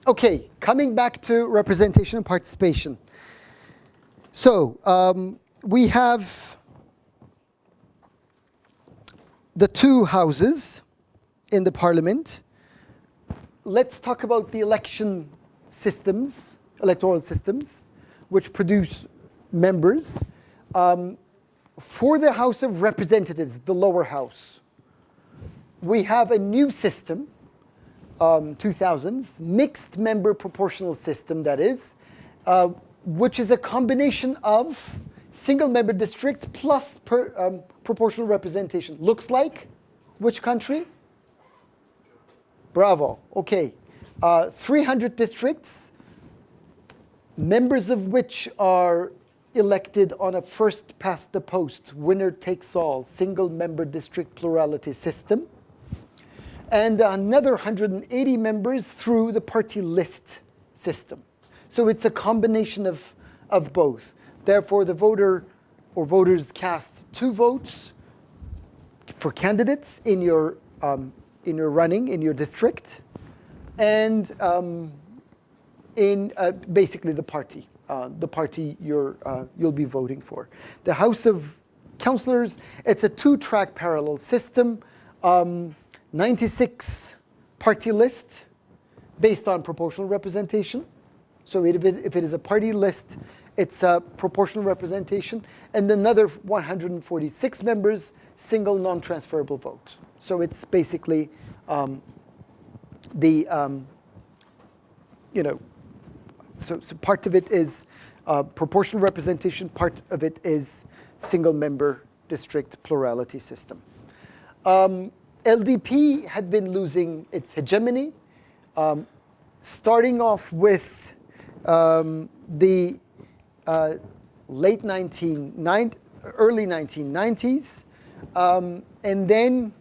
Okay, coming back to representation and participation. So we have the two houses in the parliament. Let's talk about the election systems, electoral systems, which produce members. For the House of Representatives, the lower house, we have a new system, 2000s, mixed member proportional system, that is, which is a combination of single member district plus proportional representation. Looks like which country? Bravo. Okay. 300 districts, members of which are elected on a first past the post, winner takes all, single member district plurality system. And another 180 members through the party list system. So it's a combination of both. Therefore, the voter or voters cast 2 votes for candidates in your running, in your district, and in basically the party you'll be voting for. The House of Councillors, it's a 2-track parallel system. 96 party list based on proportional representation. So if it is a party list, it's a proportional representation. And another 146 members, single non-transferable vote. So it's basically so part of it is proportional representation, part of it is single member district plurality system. LDP had been losing its hegemony, starting off with the early 1990s, and then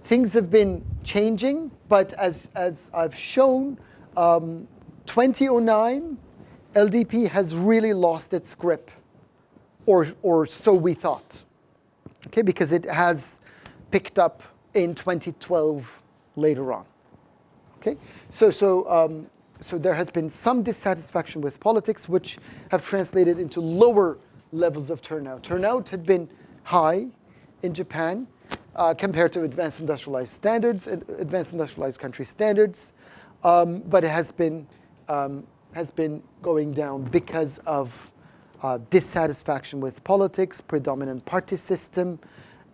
things have been changing. But as I've shown, 2009, LDP has really lost its grip, or so we thought, okay, because it has picked up in 2012 later on. Okay, so there has been some dissatisfaction with politics, which have translated into lower levels of turnout. Turnout had been high in Japan compared to advanced industrialized standards, advanced industrialized country standards, but it has been going down because of dissatisfaction with politics, predominant party system,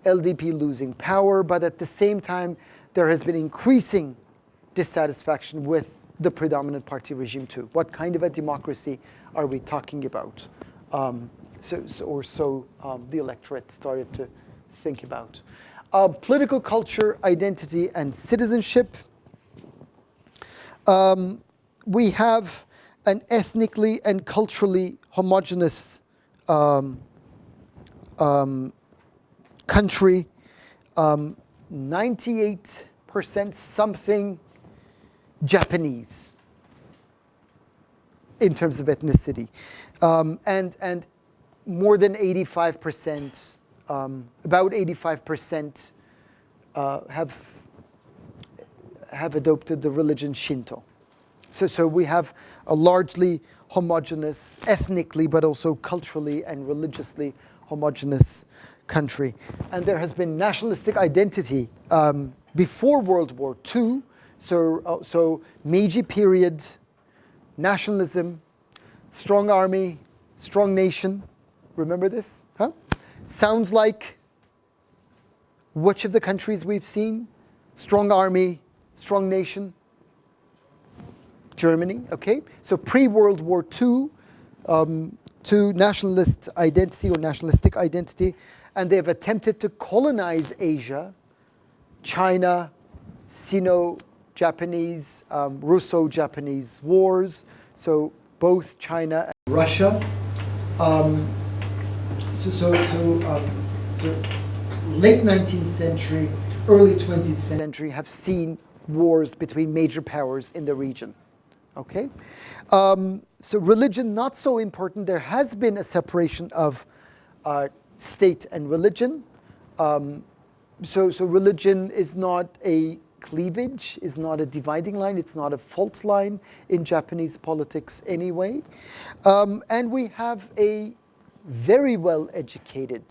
LDP losing power, but at the same time, there has been increasing dissatisfaction with the predominant party regime too. What kind of a democracy are we talking about? The electorate started to think about. Political culture, identity, and citizenship. We have an ethnically and culturally homogeneous country, 98% something Japanese in terms of ethnicity, and more than 85%, about 85% have adopted the religion Shinto. So we have a largely homogeneous, ethnically but also culturally and religiously homogeneous country. And there has been nationalistic identity before World War II. So Meiji period, nationalism, strong army, strong nation. Remember this? Huh? Sounds like which of the countries we've seen? Strong army, strong nation. Germany, okay? So pre-World War II, to nationalist identity or nationalistic identity, and they've attempted to colonize Asia, China, Sino-Japanese, Russo-Japanese wars, so both China and Russia. So late 19th century, early 20th century have seen wars between major powers in the region. Okay, so religion not so important. There has been a separation of state and religion. So religion is not a cleavage, is not a dividing line, it's not a fault line in Japanese politics anyway. And we have a very well-educated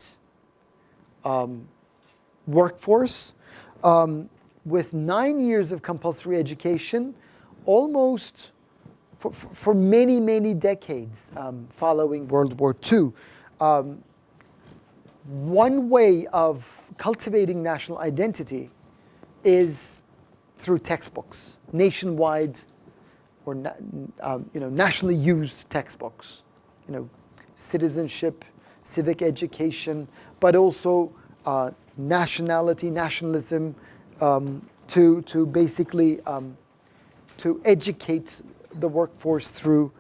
workforce with 9 years of compulsory education, almost for many, many decades following World War II. One way of cultivating national identity is through textbooks, nationwide or nationally used textbooks. Citizenship, civic education, but also nationalism, to basically to educate the workforce through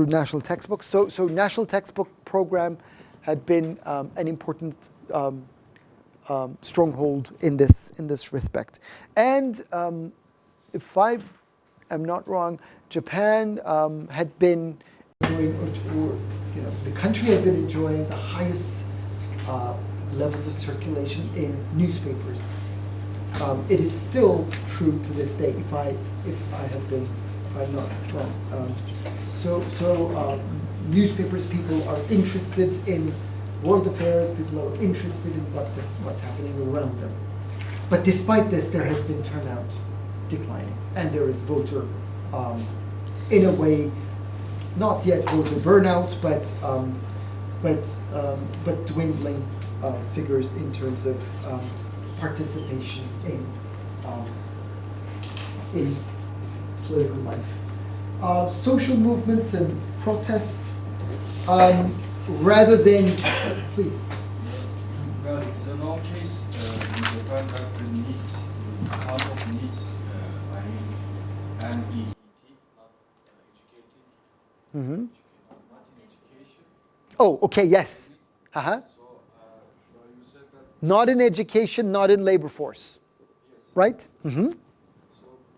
national textbooks. So national textbook program had been an important stronghold in this respect. And if I am not wrong, Japan had been enjoying, the country had been enjoying the highest levels of circulation in newspapers. It is still true to this day, if I'm not wrong. So newspapers, people are interested in world affairs, people are interested in what's happening around them. But despite this, there has been turnout declining, and there is voter, in a way, not yet voter burnout, but dwindling figures in terms of participation in political life. Social movements and protests, rather than, please. Well, it's a known case in Japan that the needs, out of needs, and not educated, Mm-hmm. not in education. Oh, okay, yes. Uh-huh. So, you said that. Not in education, not in labor force, Yes. right? Mm-hmm. So,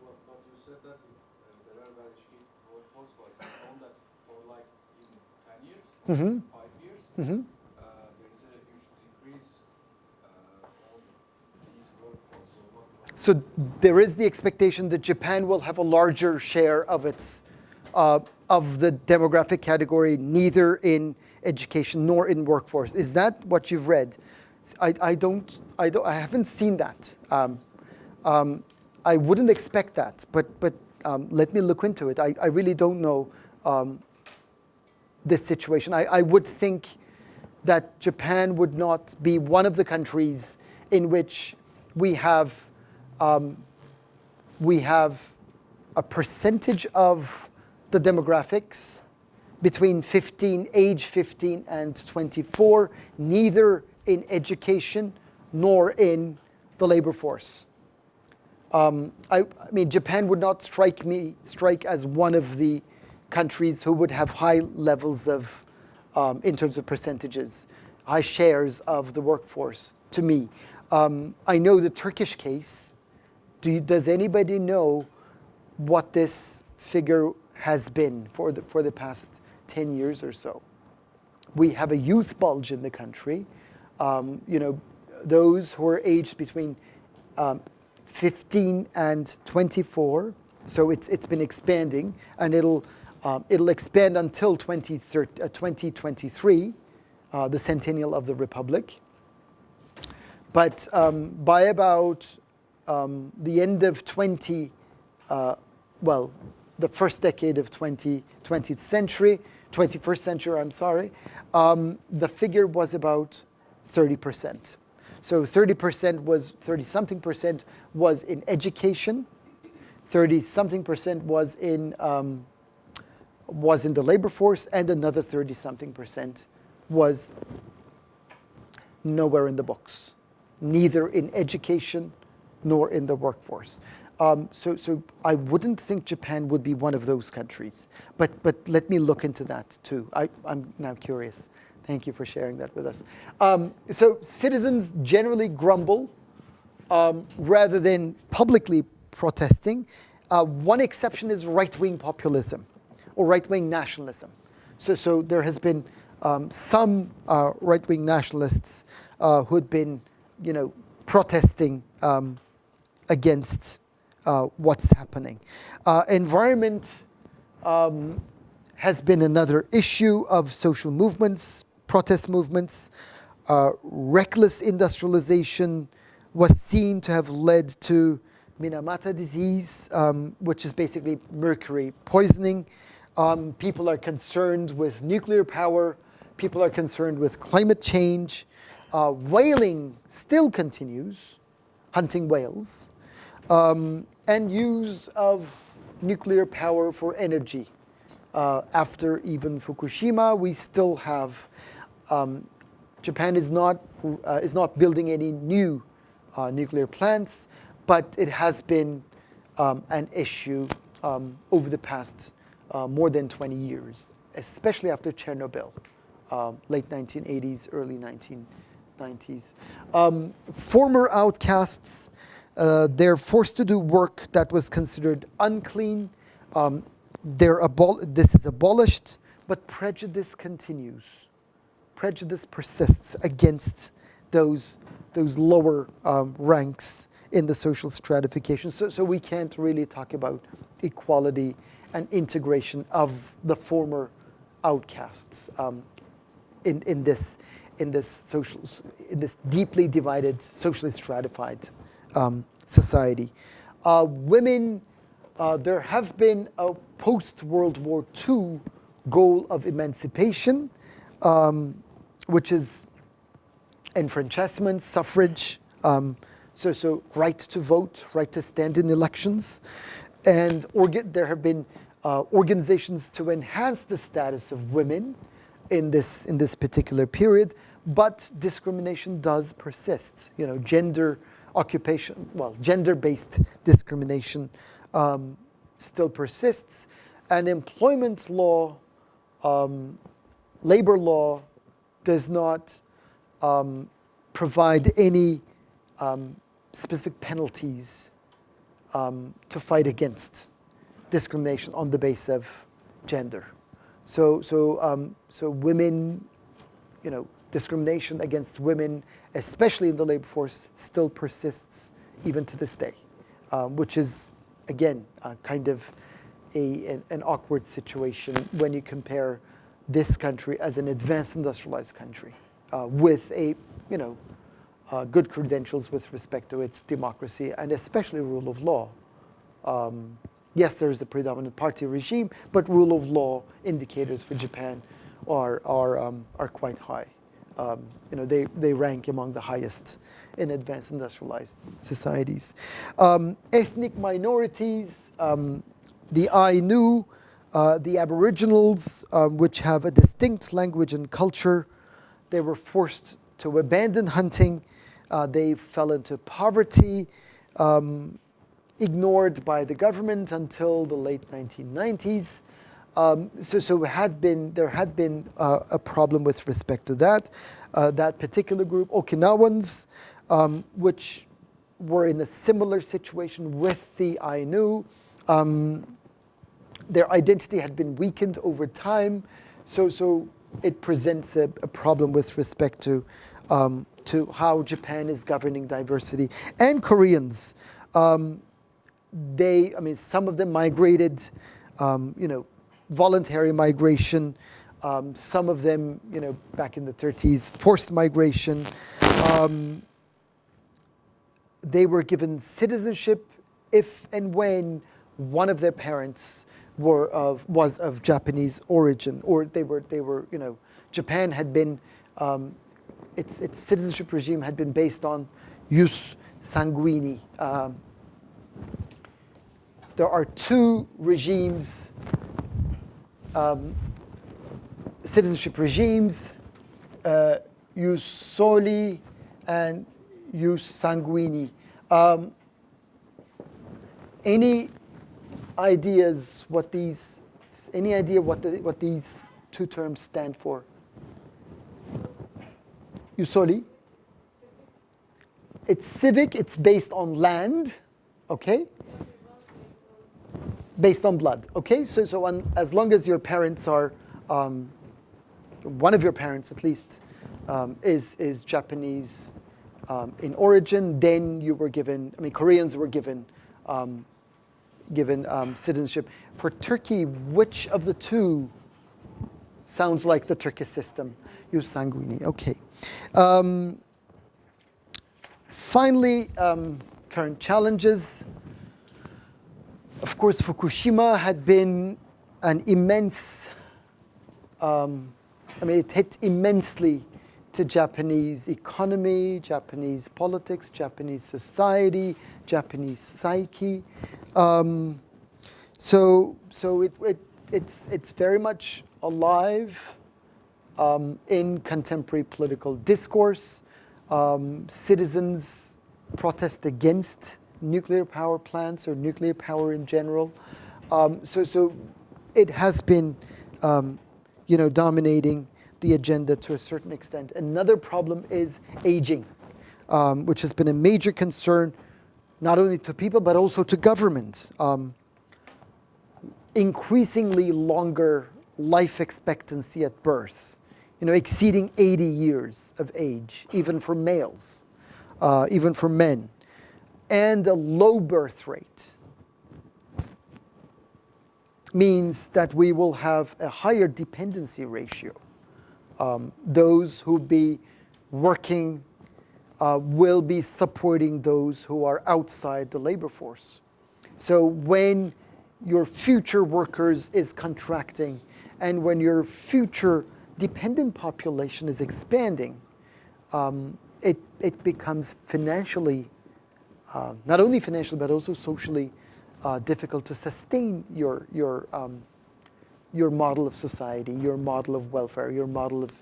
but you said that there are well educated workforce, but on that for like even 10 years, Mm-hmm. 5 years, Mm-hmm. there is a huge decrease on these workforce. So, So there is the expectation that Japan will have a larger share of its of the demographic category, neither in education nor in workforce. Is that what you've read? I haven't seen that. I wouldn't expect that, but let me look into it. I really don't know this situation. I would think that Japan would not be one of the countries in which we have a percentage of the demographics between age 15 and 24, neither in education nor in the labor force. I mean, Japan would not strike as one of the countries who would have high levels of, in terms of percentages, high shares of the workforce to me. I know the Turkish case. Does anybody know what this figure has been for the past 10 years or so? We have a youth bulge in the country. Those who are aged between 15 and 24. So it's been expanding, and it'll expand until 2023, the centennial of the Republic. But by about the end of the first decade of 21st century, the figure was about 30%. So 30-something percent was in education, 30-something percent was in the labor force, and another 30-something percent was nowhere in the books, neither in education nor in the workforce. So I wouldn't think Japan would be one of those countries, but let me look into that too. I'm now curious. Thank you for sharing that with us. So citizens generally grumble rather than publicly protesting. One exception is right-wing populism or right-wing nationalism. So there has been some right-wing nationalists who had been, protesting against what's happening. Environment has been another issue of social movements, protest movements. Reckless industrialization was seen to have led to Minamata disease, which is basically mercury poisoning. People are concerned with nuclear power. People are concerned with climate change. Whaling still continues, hunting whales, and use of nuclear power for energy. After even Fukushima, we still have, Japan is not building any new nuclear plants, but it has been an issue over the past more than 20 years, especially after Chernobyl, late 1980s, early 1990s. Former outcasts, they're forced to do work that was considered unclean. This is abolished, but prejudice continues. Prejudice persists against those lower ranks in the social stratification. So we can't really talk about equality and integration of the former outcasts in this deeply divided, socially stratified society. Women, there have been a post-World War II goal of emancipation, which is enfranchisement, suffrage, so right to vote, right to stand in elections. And there have been organizations to enhance the status of women in this particular period, but discrimination does persist. Gender-based discrimination still persists, and employment law, labor law, does not provide any specific penalties to fight against discrimination on the basis of gender. So women, discrimination against women, especially in the labor force, still persists even to this day, which is, again, kind of an awkward situation when you compare this country as an advanced industrialized country with good credentials with respect to its democracy and especially rule of law. Yes, there is a predominant party regime, but rule of law indicators for Japan are quite high. They rank among the highest in advanced industrialized societies. Ethnic minorities, the Ainu, the Aboriginals, which have a distinct language and culture, they were forced to abandon hunting. They fell into poverty, ignored by the government until the late 1990s. So there had been a problem with respect to that. That particular group, Okinawans, which were in a similar situation with the Ainu. Their identity had been weakened over time, so it presents a problem with respect to how Japan is governing diversity. And Koreans, some of them migrated, voluntary migration. Some of them, back in the 30s, forced migration. They were given citizenship if and when one of their parents was of Japanese origin, or they were. Japan had been, its citizenship regime had been based on jus sanguini. There are two regimes, citizenship regimes, jus soli and jus sanguini. Any idea what these two terms stand for? Jus soli? It's civic, it's based on land, okay? Based on blood, okay? So as long as your parents are, one of your parents at least, is Japanese in origin, then you were given, Koreans were given citizenship. For Turkey, which of the two sounds like the Turkish system? Jus sanguini, okay. Finally, current challenges. Of course, Fukushima had been an immense, it hit immensely to Japanese economy, Japanese politics, Japanese society, Japanese psyche. So it's very much alive in contemporary political discourse. Citizens protest against nuclear power plants or nuclear power in general. So it has been, dominating the agenda to a certain extent. Another problem is aging, which has been a major concern, not only to people, but also to governments. Increasingly longer life expectancy at birth, exceeding 80 years of age, even for males, even for men, and a low birth rate means that we will have a higher dependency ratio. Those who be working will be supporting those who are outside the labor force. So when your future workers is contracting and when your future dependent population is expanding, it becomes financially, not only financially, but also socially difficult to sustain your model of society, your model of welfare, your model of,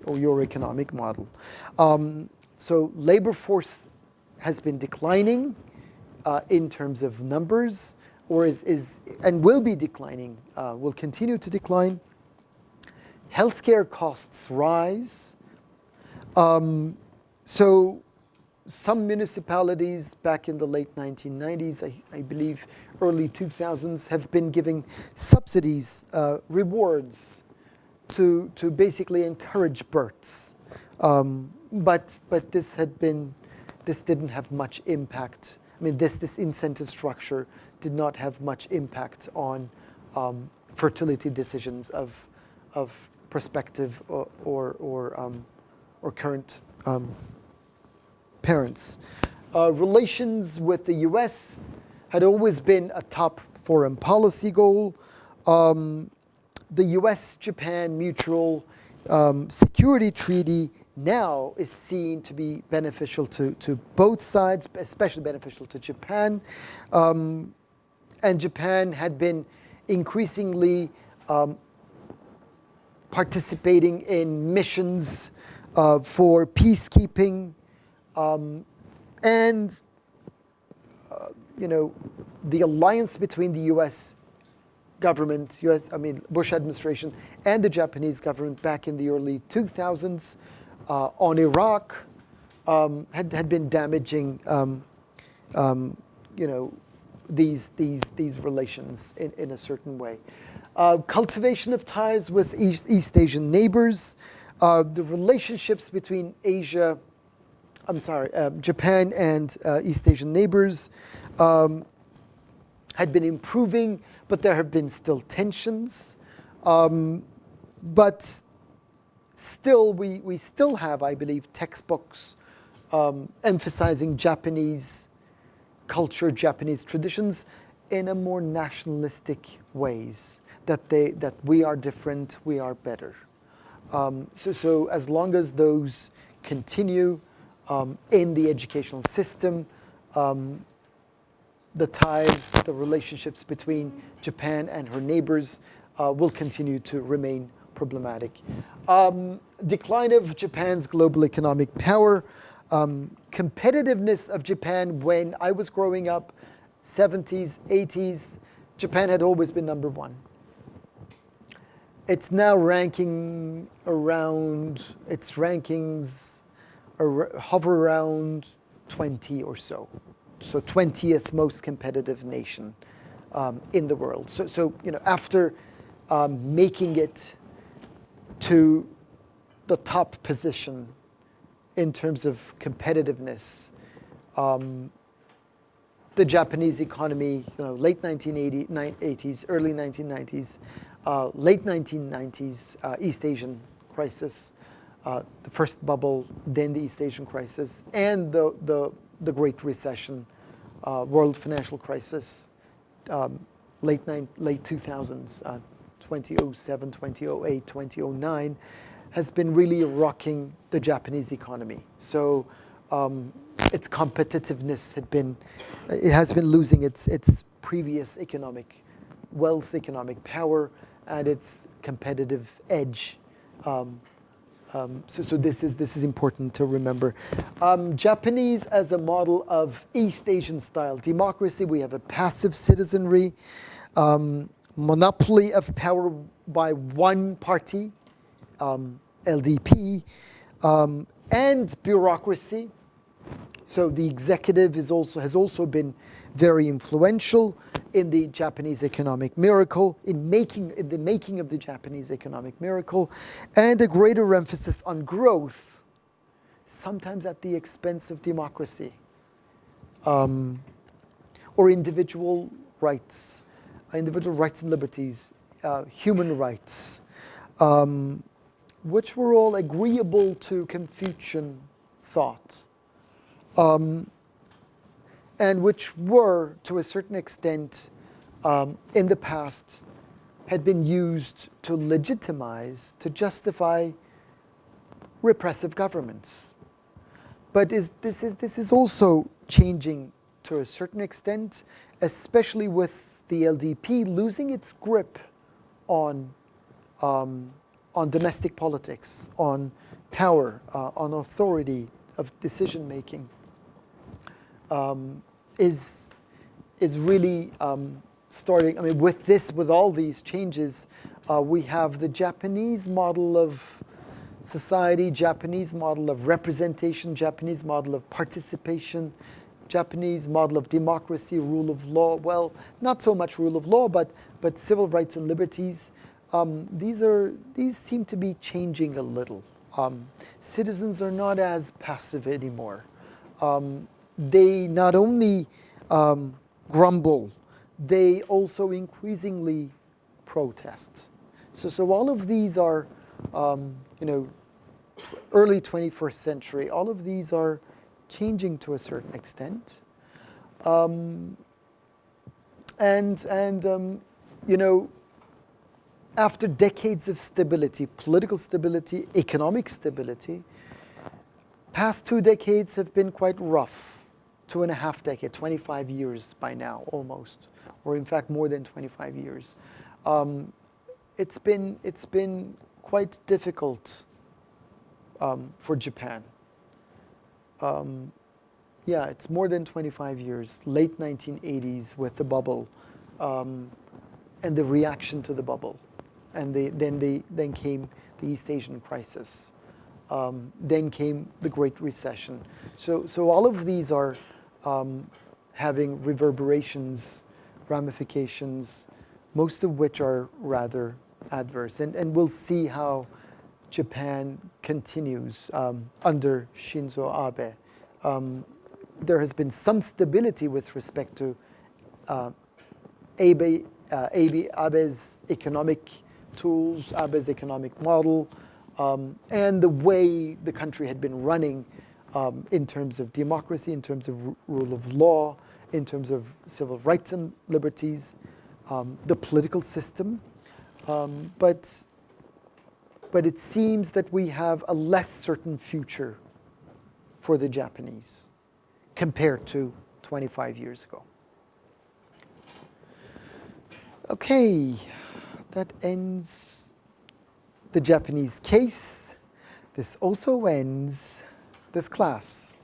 or your economic model. So labor force has been declining in terms of numbers, or is and will be declining, will continue to decline. Healthcare costs rise. So some municipalities back in the late 1990s, I believe early 2000s, have been giving subsidies, rewards to basically encourage births. But this didn't have much impact. This incentive structure did not have much impact on fertility decisions of prospective or current parents. Relations with the US had always been a top foreign policy goal. The US-Japan Mutual Security Treaty now is seen to be beneficial to both sides, especially beneficial to Japan. And Japan had been increasingly participating in missions for peacekeeping, and the alliance between the U.S. government, Bush administration, and the Japanese government back in the early 2000s on Iraq had been damaging, these relations in a certain way. Cultivation of ties with East Asian neighbors, the relationships between Japan and East Asian neighbors had been improving, but there have been still tensions. But still, we still have, I believe, textbooks emphasizing Japanese culture, Japanese traditions in a more nationalistic ways, that we are different, we are better. So as long as those continue in the educational system, the ties, the relationships between Japan and her neighbors will continue to remain problematic. Decline of Japan's global economic power, competitiveness of Japan when I was growing up, 70s, 80s, Japan had always been number one. It's now ranking around, its rankings hover around 20 or so. So 20th most competitive nation in the world. So after making it to the top position in terms of competitiveness. The Japanese economy, late 1980s, early 1990s, late 1990s, East Asian crisis, the first bubble, then the East Asian crisis, and the Great Recession, world financial crisis, late 2000s, 2007, 2008, 2009, has been really rocking the Japanese economy. So its competitiveness has been losing its previous economic wealth, economic power, and its competitive edge. So this is important to remember. Japanese as a model of East Asian style democracy. We have a passive citizenry, monopoly of power by one party, LDP, and bureaucracy. So the executive has also been very influential in the Japanese economic miracle, in the making of the Japanese economic miracle, and a greater emphasis on growth, sometimes at the expense of democracy, or individual rights and liberties, human rights, which were all agreeable to Confucian thought. And which were, to a certain extent, in the past, had been used to legitimize, to justify repressive governments. But this is also changing to a certain extent, especially with the LDP losing its grip on domestic politics, on power, on authority of decision making. Is really starting. I mean, with all these changes, we have the Japanese model of society, Japanese model of representation, Japanese model of participation, Japanese model of democracy, rule of law. Well, not so much rule of law, but civil rights and liberties. These seem to be changing a little. Citizens are not as passive anymore. They not only grumble, they also increasingly protest. So all of these are, early 21st century. All of these are changing to a certain extent, after decades of stability, political stability, economic stability, past 2 decades have been quite rough. 2.5 decades, 25 years by now, almost, or in fact more than 25 years. It's been quite difficult for Japan. It's more than 25 years. Late 1980s with the bubble, and the reaction to the bubble, and then came the East Asian crisis. Then came the Great Recession. So all of these are having reverberations, ramifications, most of which are rather adverse. And we'll see how Japan continues under Shinzo Abe. There has been some stability with respect to Abe's economic tools, Abe's economic model, and the way the country had been running in terms of democracy, in terms of rule of law, in terms of civil rights and liberties, the political system. But it seems that we have a less certain future for the Japanese compared to 25 years ago. Okay, that ends the Japanese case. This also ends this class.